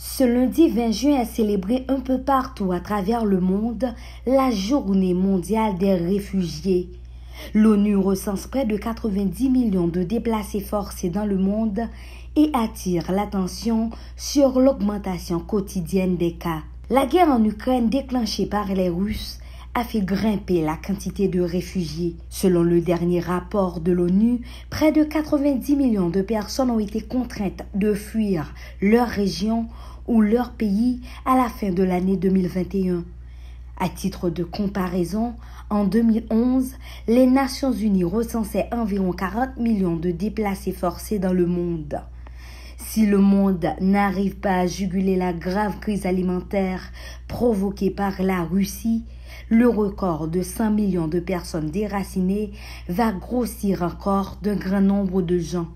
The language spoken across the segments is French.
Ce lundi 20 juin est célébré un peu partout à travers le monde la Journée mondiale des réfugiés. L'ONU recense près de 90 millions de déplacés forcés dans le monde et attire l'attention sur l'augmentation quotidienne des cas. La guerre en Ukraine déclenchée par les Russes a fait grimper la quantité de réfugiés. Selon le dernier rapport de l'ONU, près de 90 millions de personnes ont été contraintes de fuir leur région ou leur pays à la fin de l'année 2021. À titre de comparaison, en 2011, les Nations Unies recensaient environ 40 millions de déplacés forcés dans le monde. Si le monde n'arrive pas à juguler la grave crise alimentaire provoquée par la Russie, le record de 100 millions de personnes déracinées va grossir encore d'un grand nombre de gens,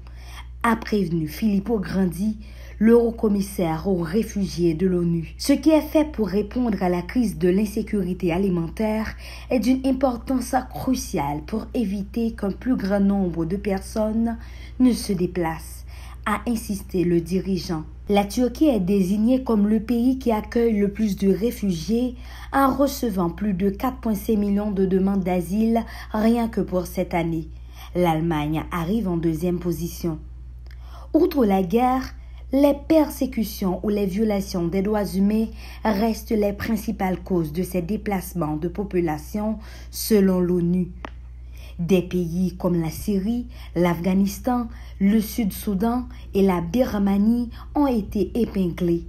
a prévenu Filippo Grandi, le haut-commissaire aux réfugiés de l'ONU. Ce qui est fait pour répondre à la crise de l'insécurité alimentaire est d'une importance cruciale pour éviter qu'un plus grand nombre de personnes ne se déplacent, a insisté le dirigeant. La Turquie est désignée comme le pays qui accueille le plus de réfugiés en recevant plus de 4,5 millions de demandes d'asile rien que pour cette année. L'Allemagne arrive en deuxième position. Outre la guerre, les persécutions ou les violations des droits humains restent les principales causes de ces déplacements de population selon l'ONU. Des pays comme la Syrie, l'Afghanistan, le Sud-Soudan et la Birmanie ont été épinglés.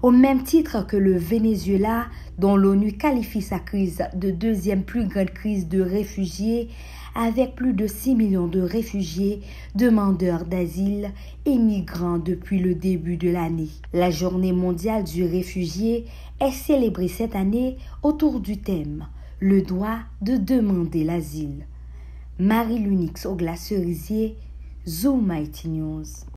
Au même titre que le Venezuela, dont l'ONU qualifie sa crise de deuxième plus grande crise de réfugiés, avec plus de 6 millions de réfugiés, demandeurs d'asile et migrants depuis le début de l'année. La Journée mondiale du réfugié est célébrée cette année autour du thème « Le droit de demander l'asile ». Marie-Lunix Ogla-Cerisier, Zoom IT News.